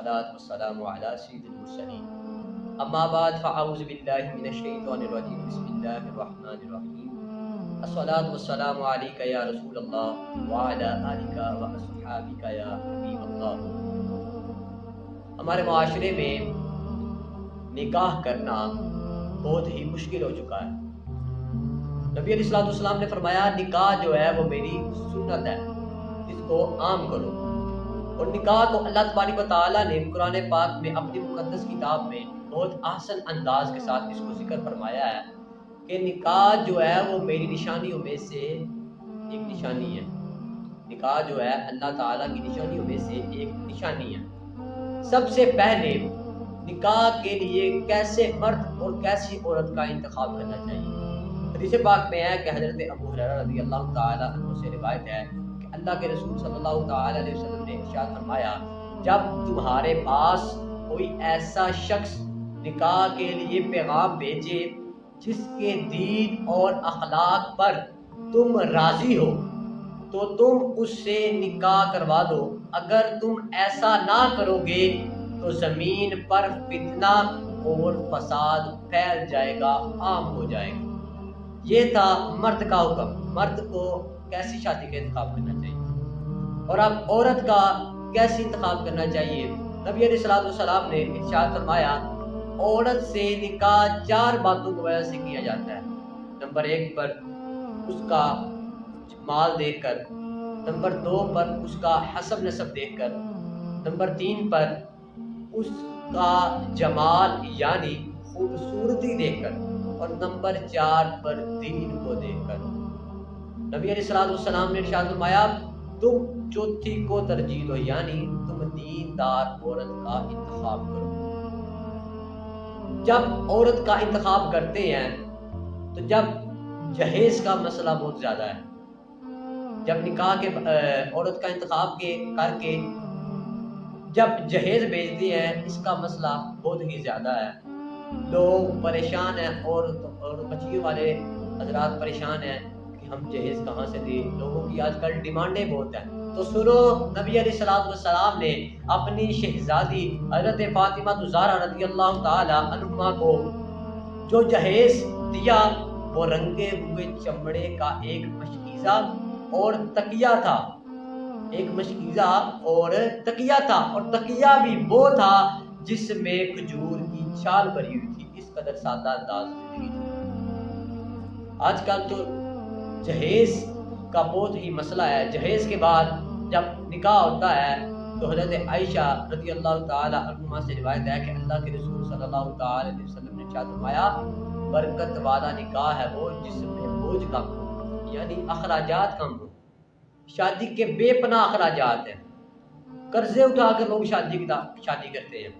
والصلاة والسلام على سید المرسلین اما بعد فاعوذ باللہ من الشیطان الرجیم بسم اللہ الرحمن الرحیم الصلاة والسلام علیک یا رسول اللہ وعلی آلک واصحابک یا حبیب اللہ۔ ہمارے معاشرے میں نکاح کرنا بہت ہی مشکل ہو چکا ہے۔ نبی علیہ الصلوۃ والسلام نے فرمایا نکاح جو ہے وہ میری سنت ہے، اس کو عام کرو۔ اور نکاح کو اللہ تبارک و تعالیٰ نے قرآن پاک میں اپنی مقدس کتاب میں بہت احسن انداز کے ساتھ اس کو ذکر فرمایا ہے کہ نکاح جو ہے وہ میری نشانیوں میں سے ایک نشانی ہے۔ نکاح جو ہے اللہ تعالیٰ کی نشانیوں میں سے ایک نشانی ہے۔ سب سے پہلے نکاح کے لیے کیسے مرد اور کیسی عورت کا انتخاب کرنا چاہیے۔ حدیث پاک میں ہے کہ حضرت ابو ہریرہ رضی اللہ تعالیٰ عنہ سے روایت ہے کہ اللہ کے رسول صلی اللہ تعالیٰ علیہ وسلم نے ارشاد فرمایا جب تمہارے پاس کوئی ایسا شخص نکاح کے لیے پیغام بھیجے جس کے دین اور اخلاق پر تم راضی ہو تو تم اس سے نکاح کروا دو، اگر تم ایسا نہ کرو گے تو زمین پر فتنہ اور فساد پھیل جائے گا، عام ہو جائے گا۔ یہ تھا مرد کا حکم، مرد کو کیسی شادی کا انتخاب کرنا چاہیے۔ اور اب عورت کا کیسے انتخاب کرنا چاہیے۔ نبی علیہ الصلوۃ والسلام نے ارشاد فرمایا عورت سے نکاح 4 باتوں کی وجہ سے کیا جاتا ہے۔ نمبر 1 پر اس کا مال دیکھ کر، نمبر 2 پر اس کا حسب نسب دیکھ کر، نمبر 3 پر اس کا جمال یعنی خوبصورتی دیکھ کر، اور نمبر 4 پر دین کو دیکھ کر۔ نبی علیہ الصلوۃ والسلام نے ارشاد فرمایا تم چوتھی کو ترجیح دو، یعنی تم دیندار عورت کا انتخاب کرو۔ جب عورت کا انتخاب کرتے ہیں تو جب جہیز کا مسئلہ بہت زیادہ ہے، جب نکاح کے عورت کا انتخاب کر کے جب جہیز بھیجتے ہیں اس کا مسئلہ بہت ہی زیادہ ہے۔ لوگ پریشان ہیں اور بچیوں والے حضرات پریشان ہیں کہ ہم جہیز کہاں سے دیں، لوگوں کی آج کل ڈیمانڈیں بہت ہیں۔ تو سنو، نبی علیہ الصلوۃ والسلام نے اپنی شہزادی حضرت فاطمہ الزہرا رضی اللہ تعالی عنہا کو جو جہیز دیا وہ رنگے ہوئے چمڑے کا ایک مشکیزہ اور تکیہ تھا، ایک مشکیزہ اور تکیہ تھا، اور تکیہ بھی وہ تھا جس میں کھجور کی چھال بھری ہوئی تھی۔ اس قدر سادہ انداز زندگی تھی۔ آج کل تو جہیز کا بہت ہی مسئلہ ہے۔ جہیز کے بعد جب نکاح ہوتا ہے تو حضرت عائشہ رضی اللہ تعالی عنہا سے روایت ہے کہ اللہ کے رسول صلی اللہ تعالی علیہ وسلم نے ارشاد فرمایا برکت والا نکاح ہے وہ جس میں بوجھ کم ہو، یعنی اخراجات کم ہو۔ شادی کے بے پناہ اخراجات ہیں، قرضے اٹھا کر لوگ شادی کرتے ہیں۔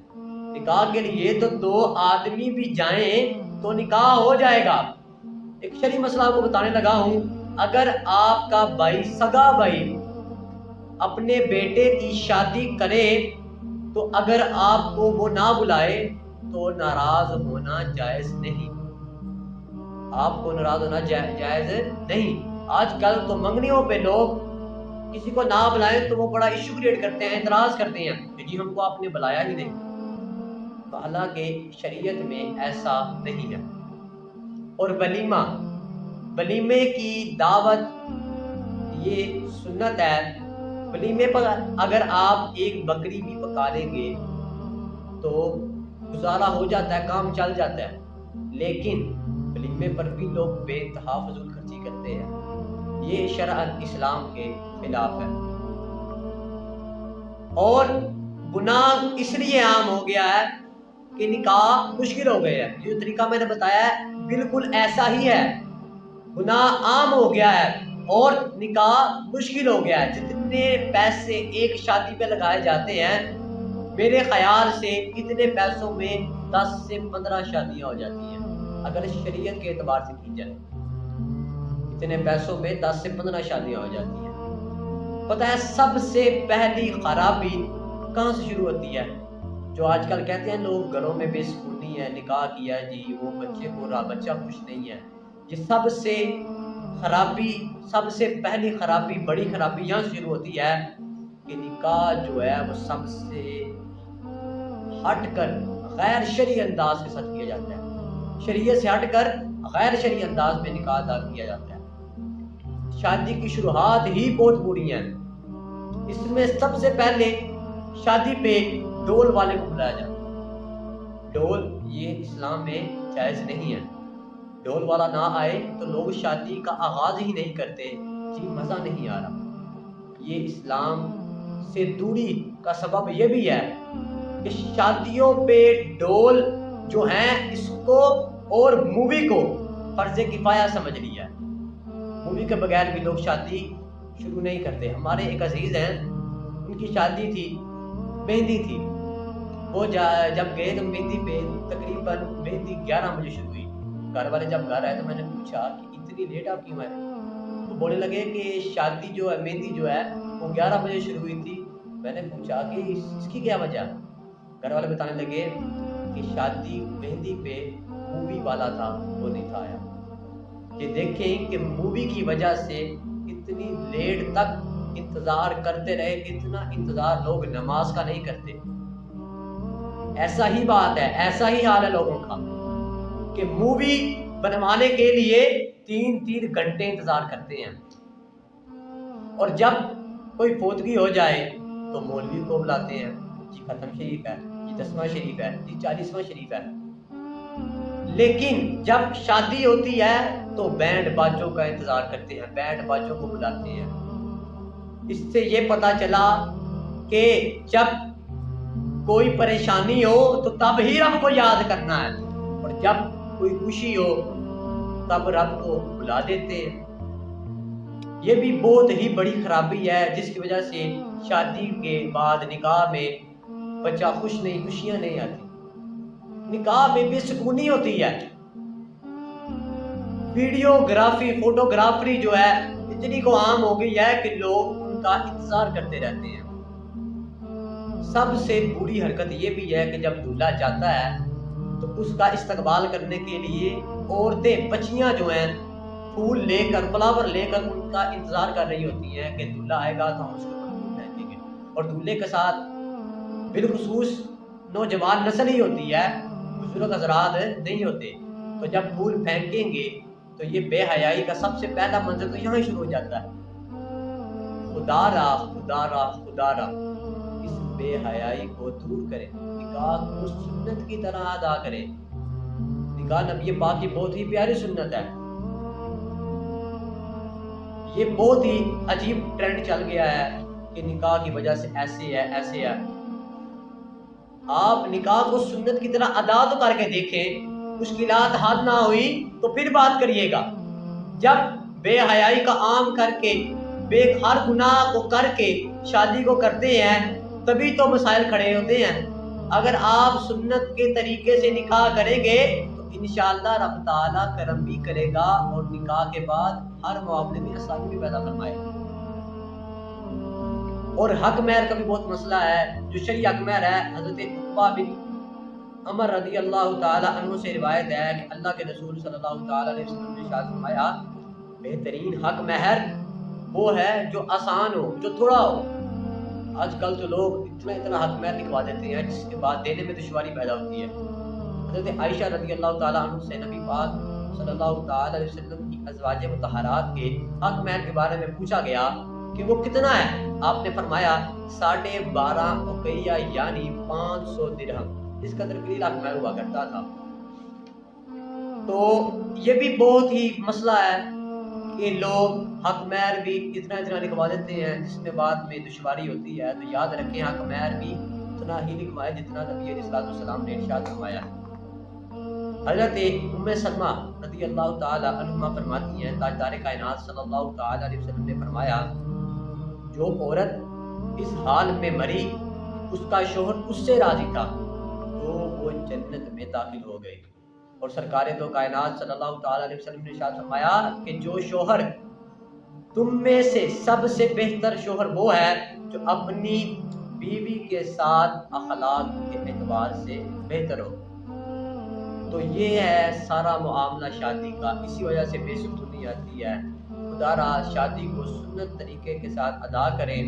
نکاح کے لیے تو 2 آدمی بھی جائیں تو نکاح ہو جائے گا۔ ایک شرعی مسئلہ آپ کو بتانے لگا ہوں، اگر آپ کا بھائی سگا بھائی اپنے بیٹے کی شادی کرے تو اگر آپ کو وہ نہ بلائے تو ناراض ہونا جائز نہیں، آپ کو ناراض ہونا جائز نہیں۔ آج کل تو منگنیوں پہ لوگ کسی کو نہ بلائیں تو وہ بڑا ایشو کریٹ کرتے ہیں، اعتراض کرتے ہیں کہ جی ہم کو آپ نے بلایا ہی نہیں۔ حالانکہ شریعت میں ایسا نہیں ہے۔ اور ولیمے کی دعوت یہ سنت ہے۔ ولیمے پر اگر آپ ایک بکری بھی پکا لیں گے تو گزارا ہو جاتا ہے، کام چل جاتا ہے، لیکن ولیمے پر بھی لوگ بے انتہا فضول خرچی کرتے ہیں، یہ شرع اسلام کے خلاف ہے۔ اور گناہ اس لیے عام ہو گیا ہے کہ نکاح مشکل ہو گئے ہے۔ جو طریقہ میں نے بتایا ہے بالکل ایسا ہی ہے، گناہ عام ہو گیا ہے اور نکاح مشکل ہو گیا ہے۔ جتنے پیسے ایک شادی پہ لگائے جاتے ہیں میرے خیال سے اتنے پیسوں میں 10 سے 15 شادیاں ہو جاتی ہیں اگر شریعت کے اعتبار سے کی جائے۔ اتنے پیسوں میں 10 سے 15 شادیاں ہو جاتی ہیں۔ پتہ ہے سب سے پہلی خرابی کہاں سے شروع ہوتی ہے؟ جو آج کل کہتے ہیں لوگ گھروں میں بے سکونی ہے، نکاح کیا ہے جی وہ بچہ خوش نہیں ہے، یہ سب سے پہلی خرابی، بڑی خرابی یہاں سے شروع ہوتی ہے کہ نکاح جو ہے وہ سب سے ہٹ کر غیر شرعی انداز کے ساتھ کیا جاتا ہے، شریعت سے ہٹ کر غیر شرعی انداز میں نکاح ادا کیا جاتا ہے۔ شادی کی شروعات ہی بہت بری ہیں۔ اس میں سب سے پہلے شادی پہ ڈول والے کو بلایا جاتا ہے۔ ڈول یہ اسلام میں جائز نہیں ہے، ڈول والا نہ آئے تو لوگ شادی کا آغاز ہی نہیں کرتے، جی مزہ نہیں آ رہا۔ یہ اسلام سے دوری کا سبب یہ بھی ہے کہ شادیوں پہ ڈول جو ہیں اس کو اور مووی کو فرض کفایہ سمجھ لیا ہے۔ مووی کے بغیر بھی لوگ شادی شروع نہیں کرتے۔ ہمارے ایک عزیز ہیں، ان کی شادی تھی، مہندی تھی، وہ جب گئے تو مہندی پہ تقریباً مہندی 11 بجے شروع ہوئی۔ گھر والے جب گھر آئے تو میں نے پوچھا کہ اتنی لیٹ آپ کیوں آئے؟ تو بولنے لگے کہ شادی جو ہے، مہندی جو ہے وہ 11 بجے شروع ہوئی تھی۔ میں نے پوچھا کہ اس کی کیا وجہ؟ گھر والے بتانے لگے کہ شادی مہندی پہ مووی والا تھا، وہ نہیں تھا آیا۔ یہ دیکھیں کہ مووی کی وجہ سے اتنی لیٹ تک انتظار کرتے رہے، اتنا انتظار لوگ نماز کا نہیں کرتے۔ ایسا ہی بات ہے، ایسا ہی حال ہے لوگوں کا کہ مووی بنوانے کے لیے 3 گھنٹے انتظار کرتے ہیں، اور جب کوئی فوتگی ہو جائے تو مولوی کو بلاتے ہیں، جی ختم شریف ہے، جی 10واں شریف ہے، جی 40واں شریف ہے۔ لیکن جب شادی ہوتی ہے تو بینڈ باجوں کا انتظار کرتے ہیں، بینڈ باجوں کو بلاتے ہیں۔ اس سے یہ پتا چلا کہ جب کوئی پریشانی ہو تو تب ہی رب کو یاد کرنا ہے، اور جب کوئی خوشی ہو تب رب کو بلا دیتے ہیں۔ یہ بھی بہت ہی بڑی خرابی ہے، جس کی وجہ سے شادی کے بعد نکاح میں بچہ خوشیاں نہیں آتی، نکاح میں بے سکونی ہوتی ہے۔ ویڈیوگرافی، فوٹوگرافری جو ہے اتنی کو عام ہو گئی ہے کہ لوگ ان کا انتظار کرتے رہتے ہیں۔ سب سے بری حرکت یہ بھی ہے کہ جب دولہا جاتا ہے تو اس کا استقبال کرنے کے لیے عورتیں، بچیاں جو ہیں پھول لے کر، فلاور لے کر ان کا انتظار کر رہی ہوتی ہیں کہ دولہا آئے گا تو ہم اس کو پھول پھینکیں گے، اور دولہے کے ساتھ بالخصوص نوجوان نسل ہی ہوتی ہے، بزرگ حضرات نہیں ہوتے۔ تو جب پھول پھینکیں گے تو یہ بے حیائی کا سب سے پہلا منظر تو یہاں ہی شروع ہو جاتا ہے۔ خدا را خدا را خدا را اس بے حیائی کو دور کرے، نکاح کو سنت کی طرح ادا کرے۔ نکاح نبی پاک کی بہت ہی پیاری سنت ہے۔ یہ بہت ہی عجیب ٹرینڈ چل گیا ہے کہ نکاح کی وجہ سے ایسے ہے۔ آپ نکاح کو سنت کی طرح ادا تو کر کے دیکھیں، مشکلات حل نہ ہوئی تو پھر بات کریے گا۔ جب بے حیائی کا عام کر کے، ہر گناہ کو کر کے شادی کو کرتے ہیں تبھی تو مسائل کھڑے ہوتے ہیں۔ اگر آپ سنت کے طریقے سے نکاح کریں گے تو انشاءاللہ رب تعالیٰ کرم بھی کرے گا، اور نکاح کے بعد ہر معاملے میں آسانی بھی پیدا فرمائے گا۔ اور حق مہر کا بھی بہت مسئلہ ہے، جو شرعی حق مہر ہے۔ حضرت عقبہ بن عمر رضی اللہ تعالیٰ عنہ سے روایت ہے کہ اللہ کے رسول صلی اللہ تعالیٰ علیہ وسلم نے ارشاد فرمایا، بہترین حق مہر وہ ہے جو آسان ہو، جو تھوڑا ہو۔ آج کل تو لوگ اتنا حق مہر لکھوا دیتے ہیں جس کے بعد دینے میں دشواری پیدا ہوتی ہے۔ حضرت عائشہ رضی اللہ تعالیٰ عنہ سے نبی پاک صلی اللہ تعالیٰ علیہ وسلم کی ازواج مطہرات کے حق مہر کے بارے میں پوچھا گیا کہ وہ کتنا ہے؟ آپ نے فرمایا 12.5 اوقیہ یعنی 500 درہم، اس کا تقریباً حق مہر ہوا کرتا تھا۔ تو یہ بھی بہت ہی مسئلہ ہے کہ لوگ حق مہر بھی اتنا لکھوا دیتے ہیں جس میں بعد میں دشواری ہوتی ہے۔ تو یاد رکھیں حق مہر بھی اتنا ہی لکھوائے جتنا نبی علیہ السلام نے ارشاد فرمایا۔ حضرت ام سلمہ رضی اللہ تعالی عنہا فرماتی ہیں، تاجدار کائنات صلی اللہ تعالی علیہ وسلم نے فرمایا، جو عورت اس حال میں مری اس کا شوہر اس سے راضی تھا تو وہ جنت میں داخل ہو گئی۔ اور سرکار دو کائنات صلی اللہ تعالی علیہ وسلم نے ارشاد فرمایا کہ جو شوہر تم میں سے سب سے بہتر شوہر وہ ہے جو اپنی بیوی کے ساتھ اخلاق کے اعتبار سے بہتر ہو۔ تو یہ ہے سارا معاملہ شادی کا، اسی وجہ سے بے سکونی آتی ہے۔ خدا را شادی کو سنت طریقے کے ساتھ ادا کریں،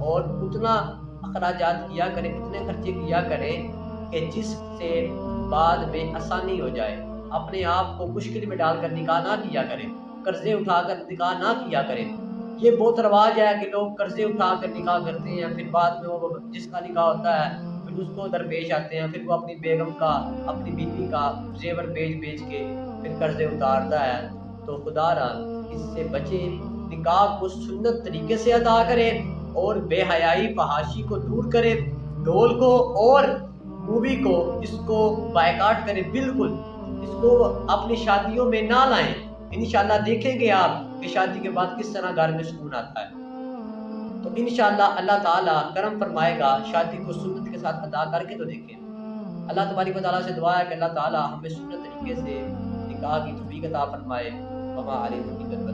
اور اتنا اخراجات کیا کریں، اتنے خرچے کیا کریں کہ جس سے بعد میں آسانی ہو جائے. اپنے آپ کو مشکل میں ڈال کر نکاح نہ کیا کریں، قرضے اٹھا کر نکاح نہ کیا کریں. یہ بہت رواج ہے کہ لوگ قرضے اٹھا کر نکاح کرتے ہیں، پھر بعد میں وہ جس کا نکاح ہوتا ہے پھر اس کو درپیش آتے ہیں، پھر وہ اپنی بیگم کا، اپنی بیوی کا زیور بیچ کے پھر قرضے اتارتا ہے. تو خدا را اس سے بچے، نکاح کو سنت طریقے سے ادا کرے اور بے حیائی فحاشی کو دور کرے، ڈھول کو اور مووی کو اس کو بائیکاٹ کرے، بالکل اس کو اپنی شادیوں میں نہ لائیں. انشاءاللہ دیکھیں گے آپ کہ شادی کے بعد کس طرح گھر میں سکون آتا ہے. تو انشاءاللہ اللہ تعالیٰ کرم فرمائے گا. شادی کو سنت کے ساتھ ادا کر کے تو دیکھیں. اللہ تبارک و تعالیٰ سے دعا ہے کہ اللہ تعالیٰ ہمیں سنت طریقے سے نکاح کی توفیق عطا فرمائے. وما علینا الا البلاغ.